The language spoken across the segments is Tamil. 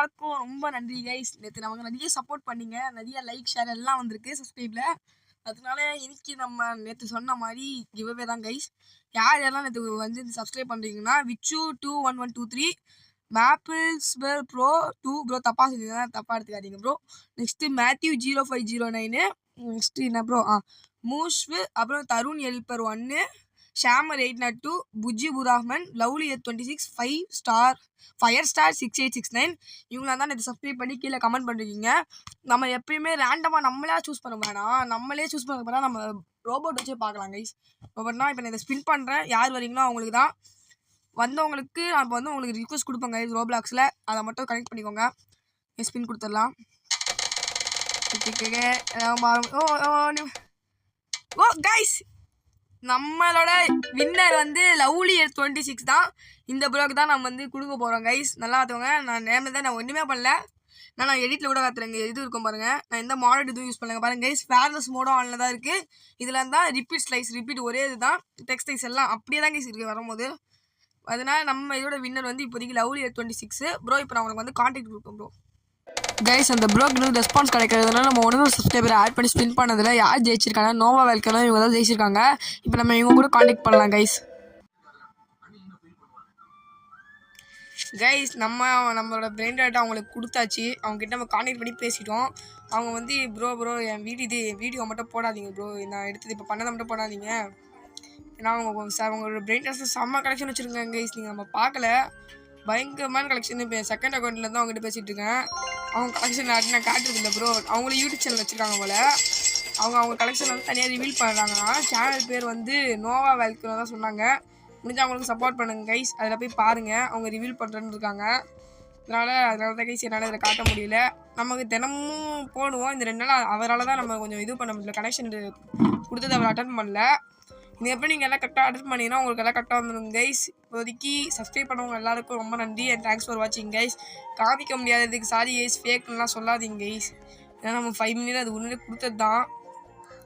எல்லாருக்கும் ரொம்ப நன்றி கைஸ். நேற்று நமக்கு நிறைய சப்போர்ட் பண்ணீங்க, நிறைய லைக் ஷேர் எல்லாம் வந்திருக்கு சப்ஸ்கிரைப்ல. அதனால இன்னைக்கு நம்ம நேற்று சொன்ன மாதிரி கிவ்அவே தான் கைஸ். யார் யாரெல்லாம் நேற்று வந்து சப்ஸ்கிரைப் பண்ணுறீங்கன்னா விச்சு 21123 மேப்பிள்ஸ் ப்ரோ 2 ப்ரோ தப்பாக செஞ்சீங்கன்னா தப்பாக எடுத்துக்காதீங்க ப்ரோ. நெக்ஸ்ட்டு மேத்யூ 0509, நெக்ஸ்ட்டு என்ன ப்ரோ மூஷ்வு, அப்புறம் தருண் எல்பர் 1, ஷாமர் 802, Mujibur Rahman, lovely 26, 5 star fire star 6869 இவங்களாம் தான் நேற்று சப்ஸ்கிரைப் பண்ணி கீழே கமெண்ட் பண்ணிருக்கீங்க. நம்ம எப்பயுமே ரேண்டமாக நம்மளே சூஸ் பண்ண வேணாம், நம்மளே சூஸ் பண்ண போனால் நம்ம ரோபோட் வச்சே பார்க்கலாம் கைஸ். ரோபோட்னா இப்போ நான் இதை ஸ்பின் பண்ணுறேன், யார் வரீங்களோ அவங்களுக்கு தான். வந்தவங்களுக்கு நான் இப்போ வந்து உங்களுக்கு ரிக்வஸ்ட் கொடுப்பேங்க கைஸ் ரோப்ளாக்ஸில், அதை மட்டும் கனெக்ட் பண்ணிக்கோங்க. ஸ்பின் கொடுத்துடலாம். ஓ கைஸ், நம்மளோட வின்னர் வந்து லவ்லி 26 தான். இந்த ப்ரோக்கு தான் நம்ம வந்து கொடுக்க போகிறோம் கைஸ். நல்லா பார்த்துக்கோங்க. நான் நேமில் தான், நான் ஒன்றுமே பண்ணல. நான் எடிட்டில் கூட காத்துறேங்க, இது இருக்கும் பாருங்கள். நான் எந்த மாடல் இதுவும் யூஸ் பண்ணுங்க பாருங்கள் கைஸ். ஃபேர்லெஸ் மோடும் ஆனில் தான் இருக்குது. இதில் தான் ரிப்பீட் ஸ்லைஸ் ரிப்பீட் ஒரே இது தான். டெக்ஸ்ட் சைஸ் எல்லாம் அப்படியே தான் கைஸ் இருக்குது வரும்போது. அதனால் நம்ம இதோட வின்னர் வந்து இப்போதைக்கு லவ்லி 26 ப்ரோ. இப்போ நான் உங்களுக்கு வந்து கான்டாக்ட் கொடுப்பேன் ப்ரோ. கைஸ், அந்த ப்ரோக்கு இன்னும் ரெஸ்பான்ஸ் கிடைக்கிறதுனால நம்ம ஒன்று சப்ஸ்கிரைபரை ஆட் பண்ணி ஸ்பின் பண்ணதில் யார் ஜெயிச்சிருக்காங்க, நோவா வெல்கனும் இவங்க தான் ஜெயிச்சிருக்காங்க. இப்போ நம்ம இவங்க கூட கான்டாக்ட் பண்ணலாம் கைஸ். கைஸ், நம்மளோட பிரெயின் டேட்டா அவங்களுக்கு கொடுத்தாச்சு. அவங்ககிட்ட நம்ம கான்டாக்ட் பண்ணி பேசிட்டோம். அவங்க வந்து ப்ரோ என் வீடியோ மட்டும் போடாதீங்க ப்ரோ, நான் எடுத்தது இப்போ பண்ணதை மட்டும் போடாதீங்க. ஏன்னா அவங்களோட பிரெயின் டேட்டா செம்ம கலெக்ஷன் வச்சுருக்காங்க கைஸ். நீங்கள் நம்ம பார்க்கல, பயங்கரமான கலெக்ஷன். இப்போ என் செகண்ட் அக்கௌண்ட்டில் தான் அவங்ககிட்ட பேசிகிட்டு இருக்கேன். அவங்க கலெக்ஷன் நான் காட்டுறது இல்லை ப்ரோ. அவங்களும் யூடியூப் சேனல் வச்சுருக்காங்க போல். அவங்க கலெக்ஷன் வந்து தனியாக ரிவீல் பண்ணுறாங்கன்னா சேனல் பேர் வந்து நோவா வெல்கனோ தான் சொன்னாங்க. முடிஞ்சால் அவங்களுக்கு சப்போர்ட் பண்ணுங்க கைஸ். அதில் போய் பாருங்கள், அவங்க ரிவீல் பண்ணுறேன்னு இருக்காங்க. அதனால தான் கைஸ் என்னால் இதில் காட்ட முடியல. நமக்கு தினமும் போடுவோம். இந்த 2 நாள் அவரால் தான் நம்ம கொஞ்சம் இது பண்ண முடியல, கனெக்ஷன் கொடுத்தது அவர் அட்டன் பண்ணல. இது எப்படி நீங்கள் எல்லாம் கரெக்டாக அட்டன் பண்ணிங்கன்னா உங்களுக்கு எல்லாம் கரெக்டாக வந்துடும் கைஸ். இப்போதைக்கு சப்ஸ்கிரைப் பண்ணவங்க எல்லாருக்கும் ரொம்ப நன்றி அண்ட் தேங்க்ஸ் ஃபார் வாட்சிங் கைஸ். காமிக்க முடியாததுக்கு சாரி கைஸ், ஃபேக்லாம் சொல்லாதீங்க கைஸ். ஏன்னா நம்ம 5 மினிட் அது ஒன்றுமே கொடுத்தது தான்.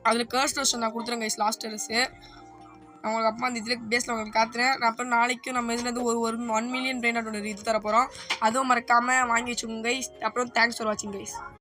அதில் கர்ஸ்ட் வருஷன் நான் கொடுத்துறேன் கைஸ், லாஸ்ட் டெரஸு. நான் உங்களுக்கு அப்பா அந்த இதில் பேஸில் உங்களுக்கு காத்துறேன். நான் அப்புறம் நாளைக்கும் நம்ம இதுலேருந்து ஒரு 1 மில்லியன் பிரெயின் அவுட் இது தர போகிறோம். அதுவும் மறக்காமல் வாங்கி வச்சுக்கோங்க கைஸ். அப்புறம் தேங்க்ஸ் ஃபார் வாட்சிங் கைஸ்.